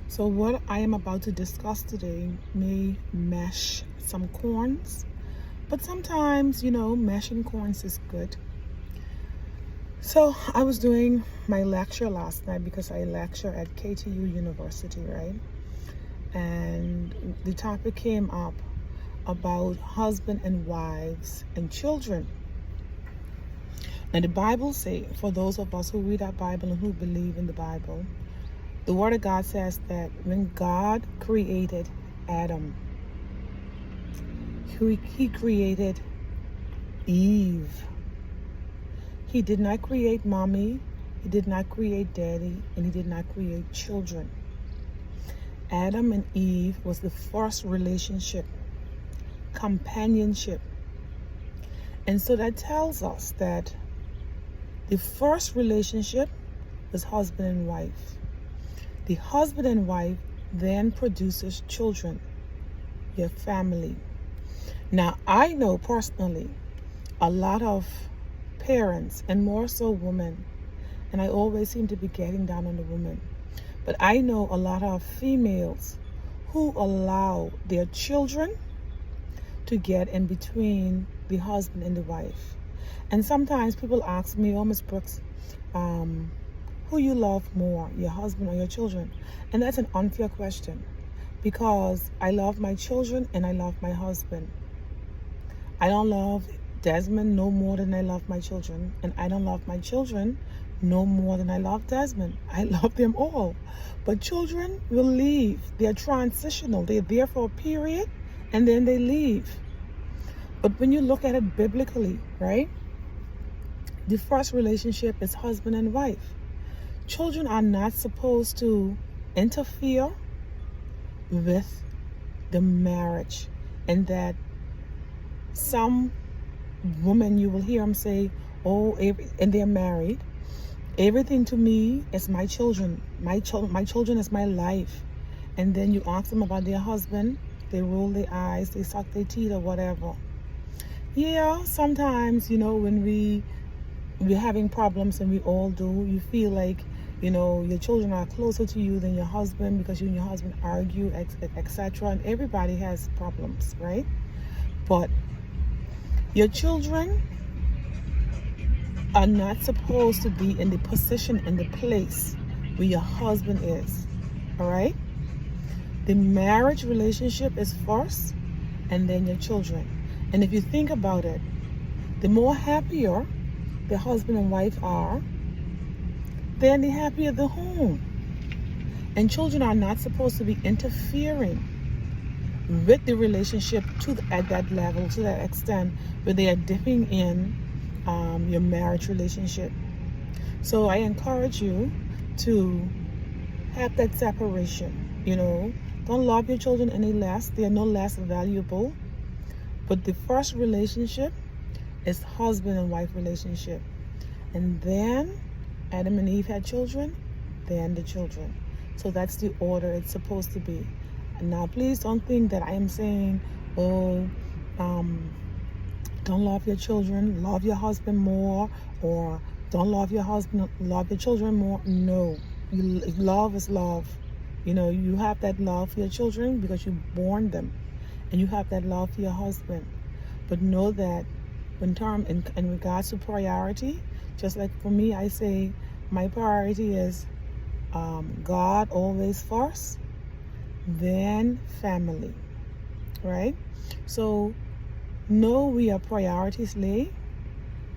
So what I am about to discuss today may mesh some corns, but sometimes, meshing corns is good. So I was doing my lecture last night because I lecture at KTU University, right? And the topic came up about husband and wives and children. And the Bible says, for those of us who read our Bible and who believe in the Bible, the Word of God says that when God created Adam, he created Eve. He did not create mommy, he did not create daddy, and he did not create children. Adam and Eve was the first relationship, companionship. And so that tells us that the first relationship was husband and wife. The husband and wife then produces children, your family. Now, I know personally a lot of parents, and more so women, and I always seem to be getting down on the women, but I know a lot of females who allow their children to get in between the husband and the wife. And sometimes people ask me, oh, Ms. Brooks, who you love more, your husband or your children? And that's an unfair question, because I love my children and I love my husband. I don't love Desmond no more than I love my children, and I don't love my children no more than I love Desmond. I love them all. But children will leave. They're transitional. They're there for a period and then they leave. But when you look at it biblically, right? The first relationship is husband and wife. Children are not supposed to interfere with the marriage. And that some women, you will hear them say, and they're married, everything to me is my children. My children is my life. And then you ask them about their husband, they roll their eyes, they suck their teeth or whatever. Yeah, sometimes, when we're having problems, and we all do, you feel like, your children are closer to you than your husband because you and your husband argue, etc. And everybody has problems, right? But your children are not supposed to be in the position and the place where your husband is, all right? The marriage relationship is first, and then your children. And if you think about it, the more happier the husband and wife are, then the happier the home. And children are not supposed to be interfering with the relationship at that level, to that extent, where they are dipping in your marriage relationship. So I encourage you to have that separation. Don't love your children any less. They are no less valuable. But the first relationship is husband and wife relationship. And then Adam and Eve had children, then the children. So that's the order it's supposed to be. And now please don't think that I am saying, don't love your children, love your husband more, or don't love your husband, love your children more. No, love is love. You have that love for your children because you born them, and you have that love for your husband. But know that in regards to priority, just like for me, I say my priority is God always first, then family, right? So no, we are priorities lay,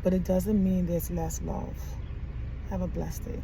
but it doesn't mean there's less love. Have a blessed day.